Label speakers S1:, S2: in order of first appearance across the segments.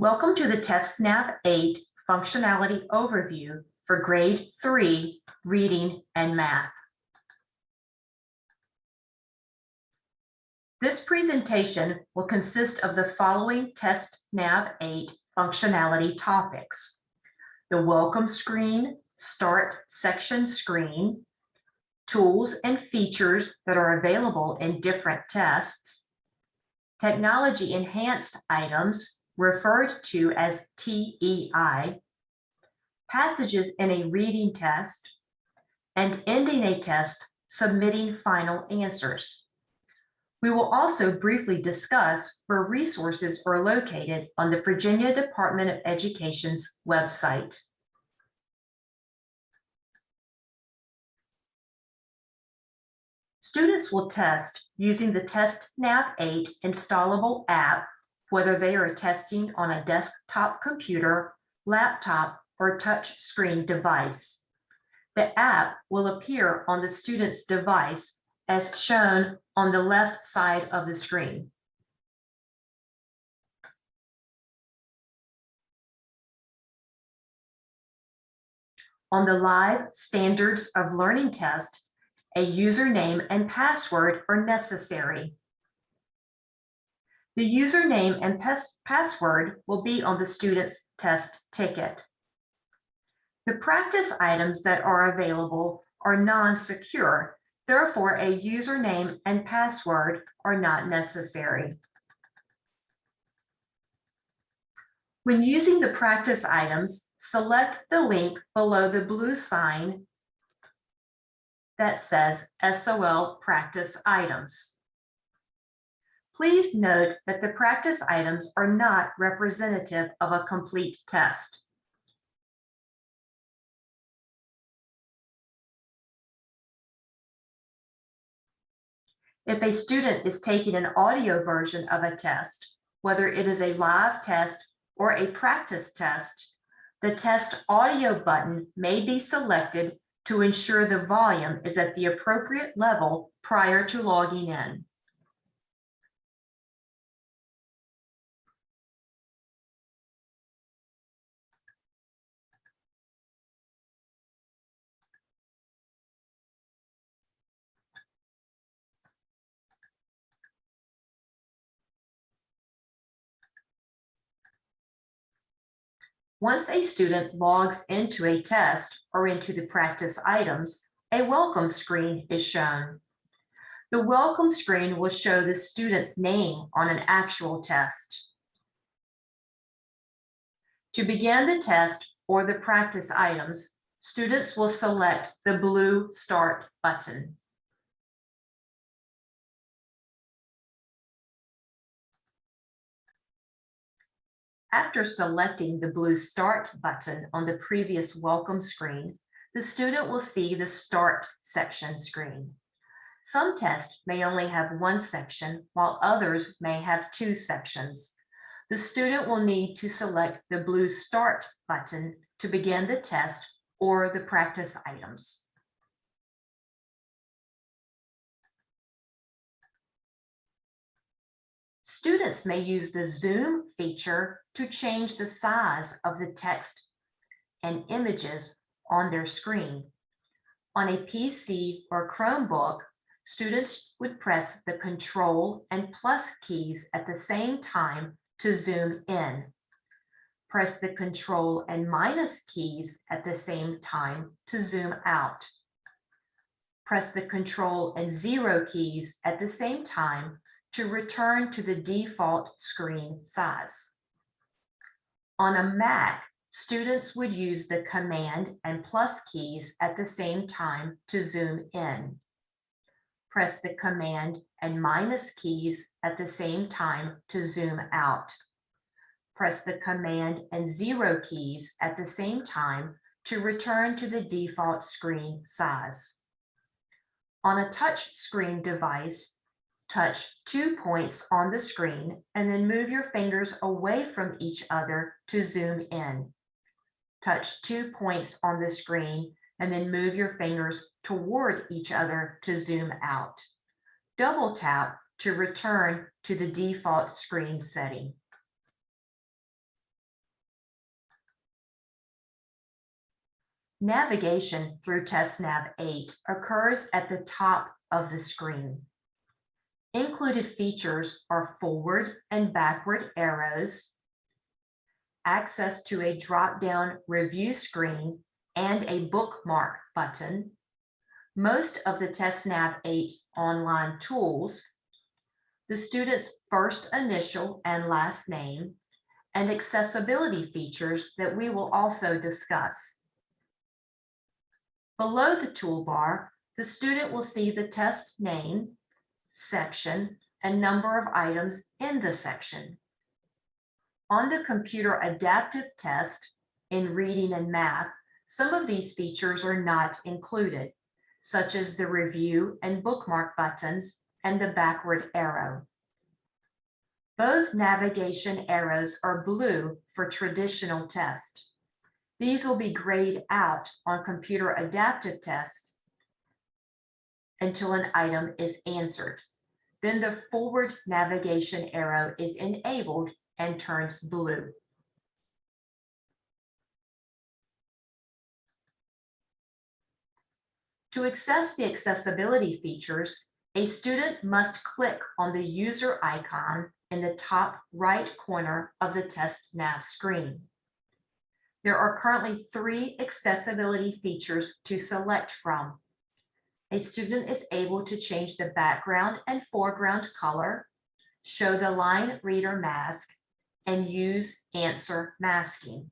S1: Welcome to the TestNav 8 functionality overview for Grade 3 Reading and Math. This presentation will consist of the following TestNav 8 functionality topics: the welcome screen, start section screen, tools and features that are available in different tests, technology enhanced items referred to as TEI, passages in a reading test, and ending a test, submitting final answers. We will also briefly discuss where resources are located on the Virginia Department of Education's website. Students will test using the TestNav 8 installable app, whether they are testing on a desktop computer, laptop, or touch screen device. The app will appear on the student's device as shown on the left side of the screen. On the live Standards of Learning test, a username and password are necessary. The username and password will be on the student's test ticket. The practice items that are available are non-secure, therefore a username and password are not necessary. When using the practice items, select the link below the blue sign that says SOL Practice Items. Please note that the practice items are not representative of a complete test. If a student is taking an audio version of a test, whether it is a live test or a practice test, the test audio button may be selected to ensure the volume is at the appropriate level prior to logging in. Once a student logs into a test or into the practice items, a welcome screen is shown. The welcome screen will show the student's name on an actual test. To begin the test or the practice items, students will select the blue Start button. After selecting the blue Start button on the previous welcome screen, the student will see the Start section screen. Some tests may only have one section, while others may have two sections. The student will need to select the blue Start button to begin the test or the practice items. Students may use the zoom feature to change the size of the text and images on their screen. On a PC or Chromebook, students would press the Control and plus keys at the same time to zoom in. Press the Control and minus keys at the same time to zoom out. Press the Control and 0 keys at the same time to return to the default screen size. On a Mac, students would use the Command and plus keys at the same time to zoom in. Press the Command and minus keys at the same time to zoom out. Press the Command and 0 keys at the same time to return to the default screen size. On a touch screen device, touch 2 points on the screen and then move your fingers away from each other to zoom in. Touch 2 points on the screen and then move your fingers toward each other to zoom out. Double tap to return to the default screen setting. Navigation through TestNav 8 occurs at the top of the screen. Included features are forward and backward arrows, access to a drop-down review screen, and a bookmark button, most of the TestNav 8 online tools, the student's first initial and last name, and accessibility features that we will also discuss. Below the toolbar, the student will see the test name, section, and number of items in the section. On the computer adaptive test in reading and math, some of these features are not included, such as the review and bookmark buttons and the backward arrow. Both navigation arrows are blue for traditional test. These will be grayed out on computer adaptive tests until an item is answered. Then the forward navigation arrow is enabled and turns blue. To access the accessibility features, a student must click on the user icon in the top right corner of the TestNav screen. There are currently 3 accessibility features to select from. A student is able to change the background and foreground color, show the line reader mask, and use answer masking.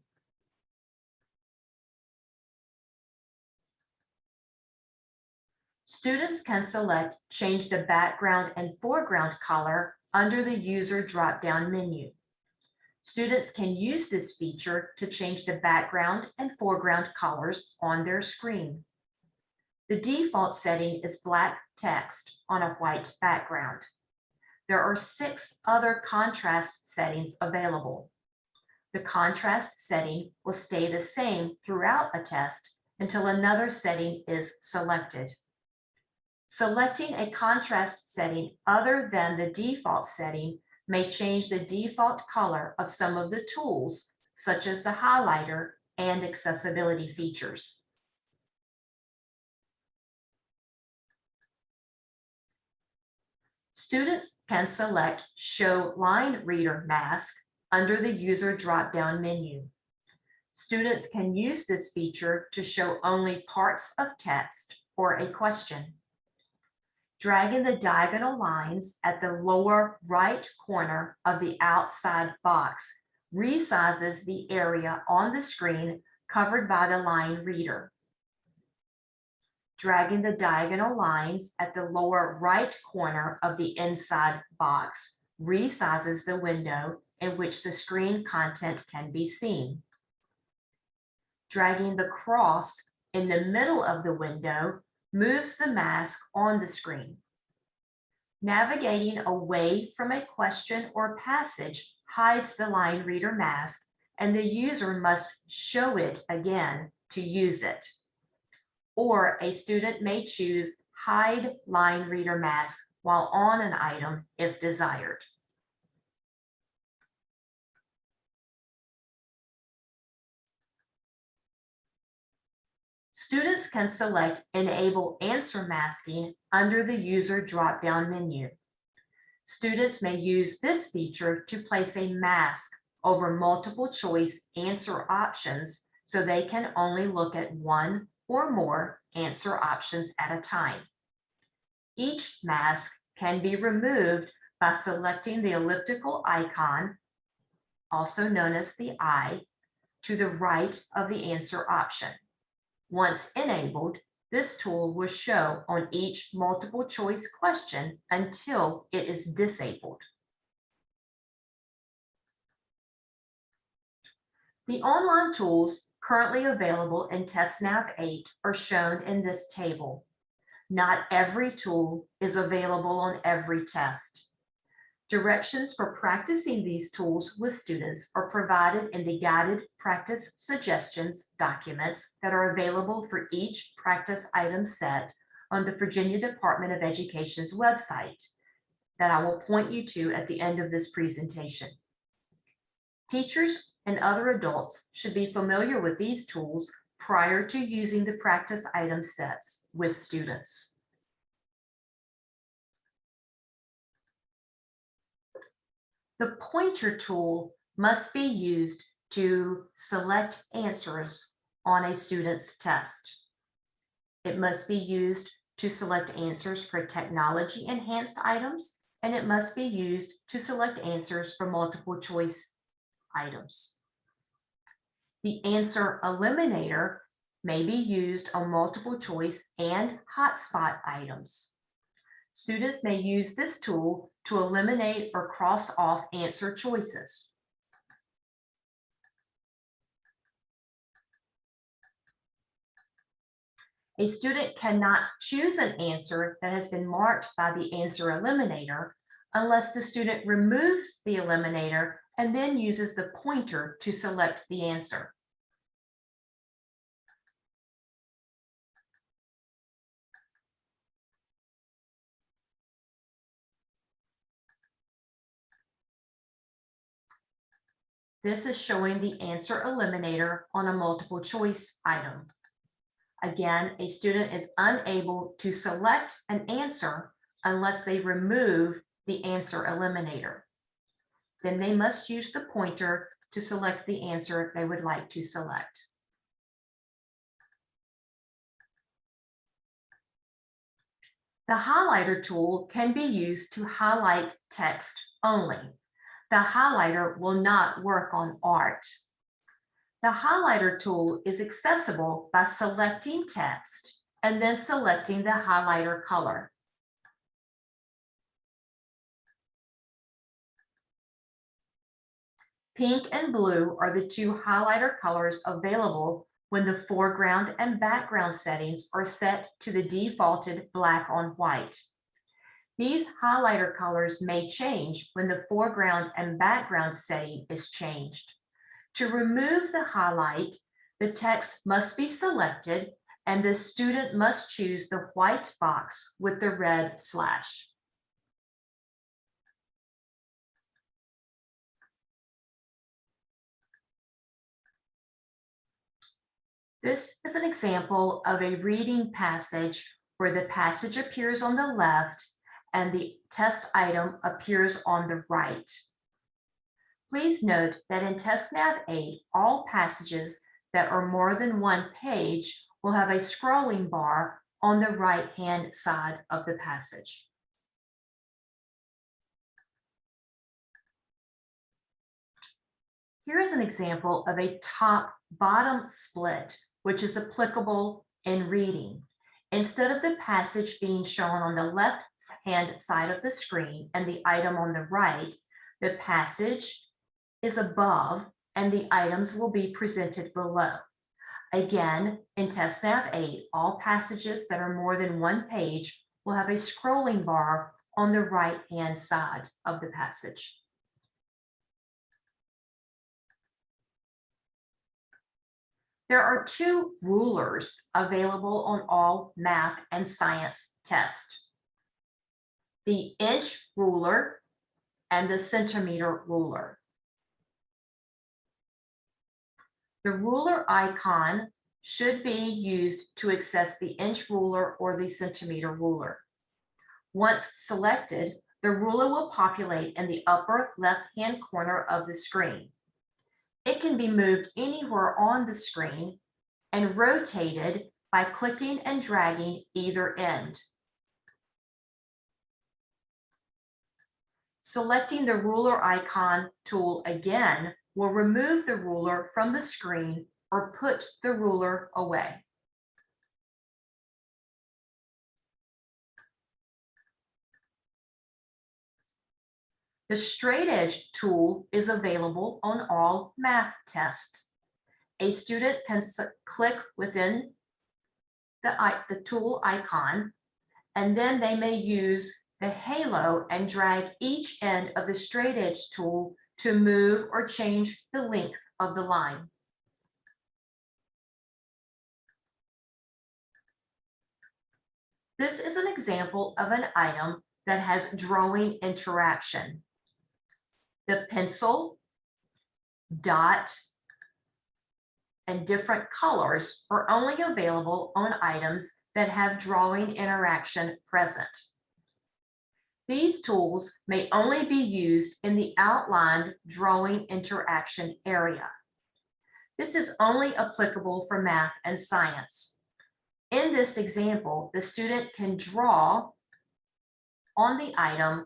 S1: Students can select change the background and foreground color under the user drop-down menu. Students can use this feature to change the background and foreground colors on their screen. The default setting is black text on a white background. There are 6 other contrast settings available. The contrast setting will stay the same throughout a test until another setting is selected. Selecting a contrast setting other than the default setting may change the default color of some of the tools, such as the highlighter and accessibility features. Students can select Show Line Reader Mask under the user drop-down menu. Students can use this feature to show only parts of text or a question. Dragging the diagonal lines at the lower right corner of the outside box resizes the area on the screen covered by the line reader. Dragging the diagonal lines at the lower right corner of the inside box resizes the window in which the screen content can be seen. Dragging the cross in the middle of the window moves the mask on the screen. Navigating away from a question or passage hides the line reader mask, and the user must show it again to use it. Or a student may choose Hide Line Reader Mask while on an item if desired. Students can select Enable Answer Masking under the user drop-down menu. Students may use this feature to place a mask over multiple choice answer options so they can only look at one or more answer options at a time. Each mask can be removed by selecting the elliptical icon, also known as the eye, to the right of the answer option. Once enabled, this tool will show on each multiple choice question until it is disabled. The online tools currently available in TestNav 8 are shown in this table. Not every tool is available on every test. Directions for practicing these tools with students are provided in the guided practice suggestions documents that are available for each practice item set on the Virginia Department of Education's website that I will point you to at the end of this presentation. Teachers and other adults should be familiar with these tools prior to using the practice item sets with students. The pointer tool must be used to select answers on a student's test. It must be used to select answers for technology-enhanced items, and it must be used to select answers for multiple choice items. The answer eliminator may be used on multiple choice and hotspot items. Students may use this tool to eliminate or cross off answer choices. A student cannot choose an answer that has been marked by the answer eliminator unless the student removes the eliminator and then uses the pointer to select the answer. This is showing the answer eliminator on a multiple choice item. Again, a student is unable to select an answer unless they remove the answer eliminator. Then they must use the pointer to select the answer they would like to select. The highlighter tool can be used to highlight text only. The highlighter will not work on art. The highlighter tool is accessible by selecting text and then selecting the highlighter color. Pink and blue are the two highlighter colors available when the foreground and background settings are set to the defaulted black on white. These highlighter colors may change when the foreground and background setting is changed. To remove the highlight, the text must be selected and the student must choose the white box with the red slash. This is an example of a reading passage where the passage appears on the left and the test item appears on the right. Please note that in TestNav 8, all passages that are more than one page will have a scrolling bar on the right-hand side of the passage. Here is an example of a top-bottom split, which is applicable in reading. Instead of the passage being shown on the left-hand side of the screen and the item on the right, the passage is above and the items will be presented below. Again, in TestNav 8, all passages that are more than one page will have a scrolling bar on the right-hand side of the passage. There are two rulers available on all math and science tests: the inch ruler and the centimeter ruler. The ruler icon should be used to access the inch ruler or the centimeter ruler. Once selected, the ruler will populate in the upper left-hand corner of the screen. It can be moved anywhere on the screen and rotated by clicking and dragging either end. Selecting the ruler icon tool again will remove the ruler from the screen or put the ruler away. The straight edge tool is available on all math tests. A student can click within the tool icon, and then they may use the halo and drag each end of the straight edge tool to move or change the length of the line. This is an example of an item that has drawing interaction. The pencil, dot, and different colors are only available on items that have drawing interaction present. These tools may only be used in the outlined drawing interaction area. This is only applicable for math and science. In this example, the student can draw on the item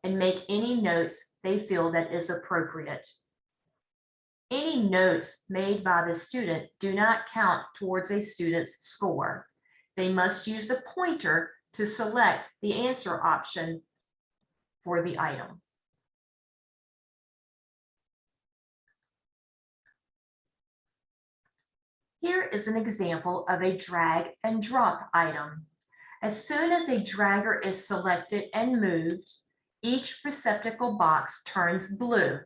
S1: and make any notes they feel that is appropriate. Any notes made by the student do not count towards a student's score. They must use the pointer to select the answer option for the item. Here is an example of a drag and drop item. As soon as a dragger is selected and moved, each receptacle box turns blue.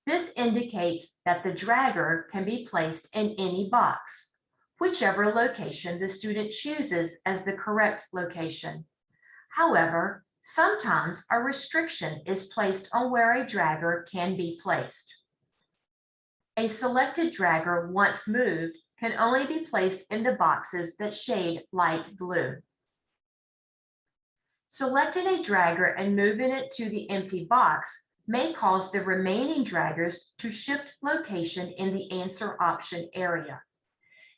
S1: This indicates that the dragger can be placed in any box, whichever location the student chooses as the correct location. However, sometimes a restriction is placed on where a dragger can be placed. A selected dragger, once moved, can only be placed in the boxes that shade light blue. Selecting a dragger and moving it to the empty box may cause the remaining draggers to shift location in the answer option area.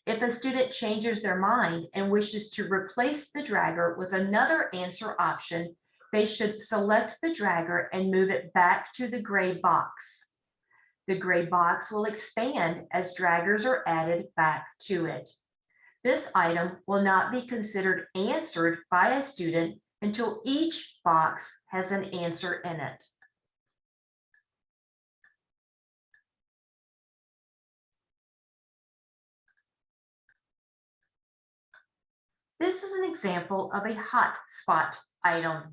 S1: If a student changes their mind and wishes to replace the dragger with another answer option, they should select the dragger and move it back to the gray box. The gray box will expand as draggers are added back to it. This item will not be considered answered by a student until each box has an answer in it. This is an example of a hot spot item.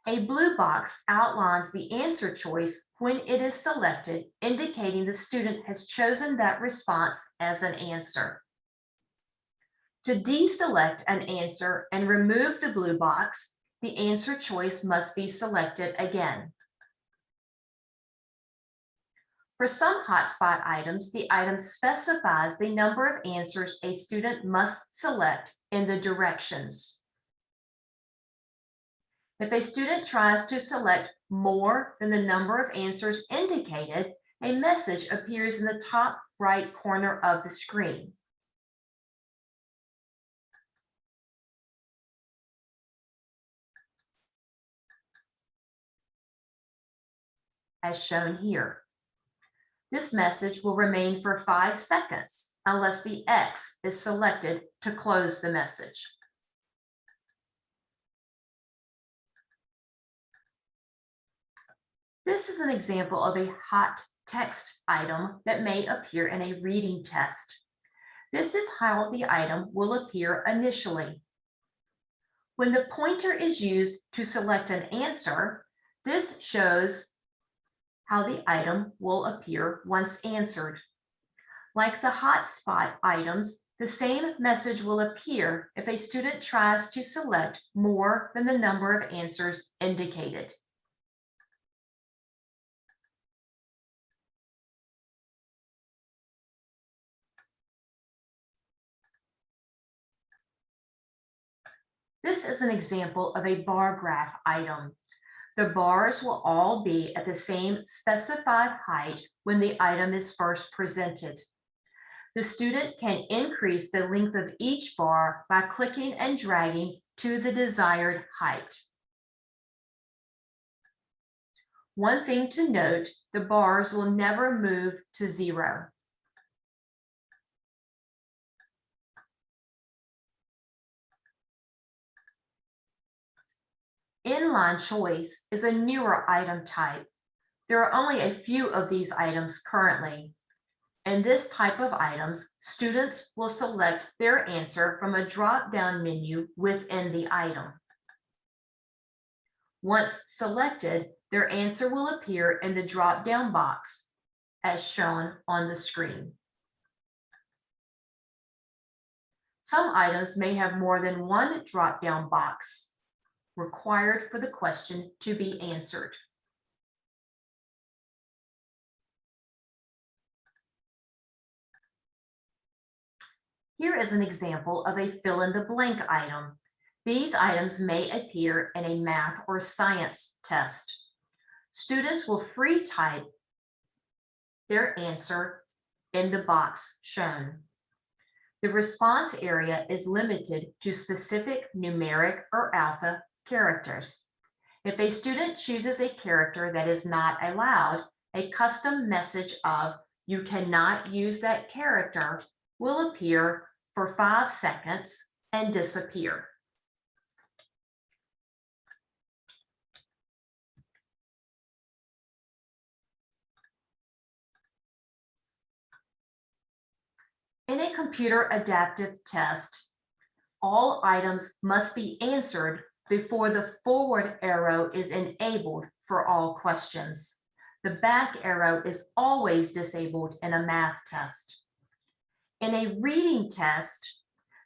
S1: A blue box outlines the answer choice when it is selected, indicating the student has chosen that response as an answer. To deselect an answer and remove the blue box, the answer choice must be selected again. For some hotspot items, the item specifies the number of answers a student must select in the directions. If a student tries to select more than the number of answers indicated, a message appears in the top right corner of the screen. As shown here. This message will remain for 5 seconds unless the X is selected to close the message. This is an example of a hot text item that may appear in a reading test. This is how the item will appear initially. When the pointer is used to select an answer, this shows how the item will appear once answered. Like the hotspot items, the same message will appear if a student tries to select more than the number of answers indicated. This is an example of a bar graph item. The bars will all be at the same specified height when the item is first presented. The student can increase the length of each bar by clicking and dragging to the desired height. One thing to note, the bars will never move to 0. Inline choice is a newer item type. There are only a few of these items currently. In this type of items, students will select their answer from a drop-down menu within the item. Once selected, their answer will appear in the drop-down box, as shown on the screen. Some items may have more than one drop-down box required for the question to be answered. Here is an example of a fill-in-the-blank item. These items may appear in a math or science test. Students will free type their answer in the box shown. The response area is limited to specific numeric or alpha characters. If a student chooses a character that is not allowed, a custom message of "you cannot use that character" will appear for 5 seconds and disappear. In a computer adaptive test, all items must be answered before the forward arrow is enabled for all questions. The back arrow is always disabled in a math test. In a reading test,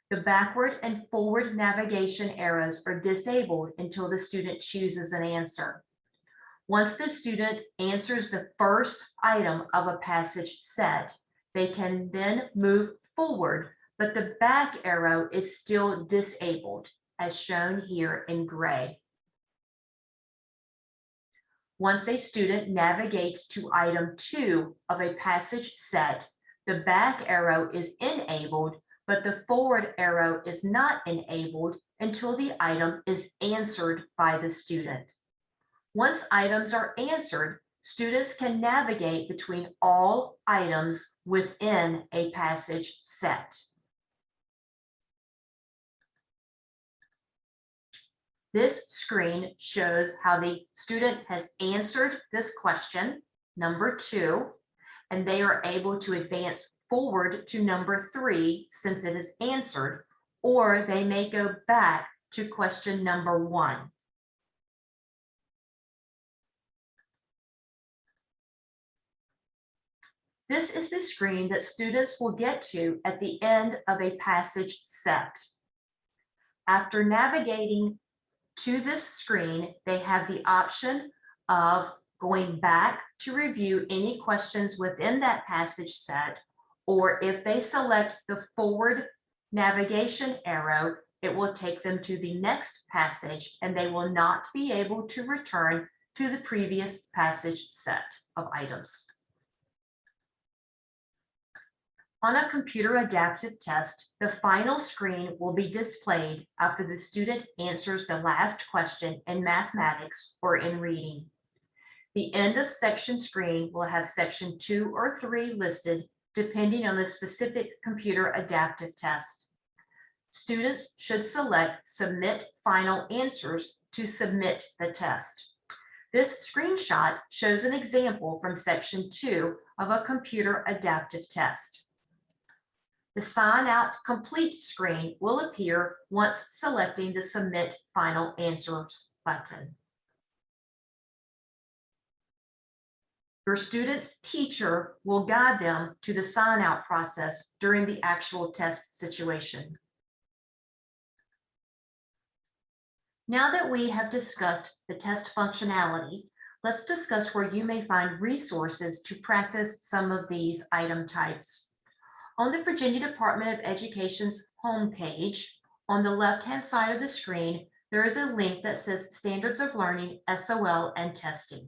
S1: the backward and forward navigation arrows are disabled until the student chooses an answer. Once the student answers the first item of a passage set, they can then move forward, but the back arrow is still disabled, as shown here in gray. Once a student navigates to item 2 of a passage set, the back arrow is enabled, but the forward arrow is not enabled until the item is answered by the student. Once items are answered, students can navigate between all items within a passage set. This screen shows how the student has answered this question, number 2, and they are able to advance forward to number 3 since it is answered, or they may go back to question number 1. This is the screen that students will get to at the end of a passage set. After navigating to this screen, they have the option of going back to review any questions within that passage set, or if they select the forward navigation arrow, it will take them to the next passage and they will not be able to return to the previous passage set of items. On a computer adaptive test, the final screen will be displayed after the student answers the last question in mathematics or in reading. The end of section screen will have section 2 or 3 listed depending on the specific computer adaptive test. Students should select Submit Final Answers to submit the test. This screenshot shows an example from section 2 of a computer adaptive test. The Sign Out Complete screen will appear once selecting the Submit Final Answers button. Your student's teacher will guide them to the sign-out process during the actual test situation. Now that we have discussed the test functionality, let's discuss where you may find resources to practice some of these item types. On the Virginia Department of Education's homepage, on the left-hand side of the screen, there is a link that says Standards of Learning, SOL, and Testing.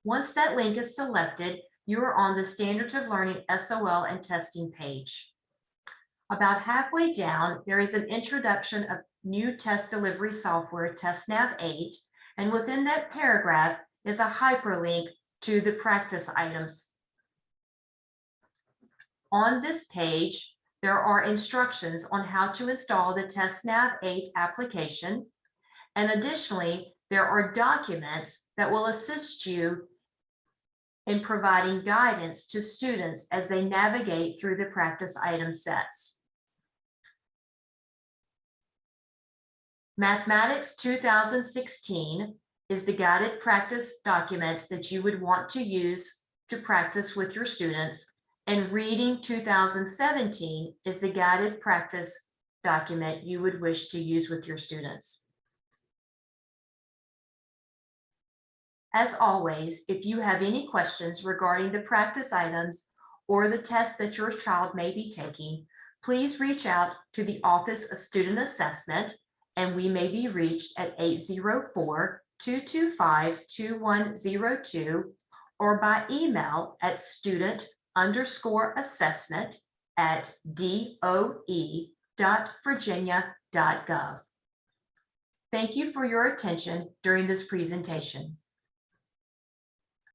S1: Once that link is selected, you are on the Standards of Learning, SOL, and Testing page. About halfway down, there is an introduction of new test delivery software, TestNav 8, and within that paragraph is a hyperlink to the practice items. On this page, there are instructions on how to install the TestNav 8 application, and additionally, there are documents that will assist you in providing guidance to students as they navigate through the practice item sets. Mathematics 2016 is the guided practice documents that you would want to use to practice with your students, and Reading 2017 is the guided practice document you would wish to use with your students. As always, if you have any questions regarding the practice items or the test that your child may be taking, please reach out to the Office of Student Assessment, and we may be reached at 804-225-2102 or by email at student_assessment@doe.virginia.gov. Thank you for your attention during this presentation.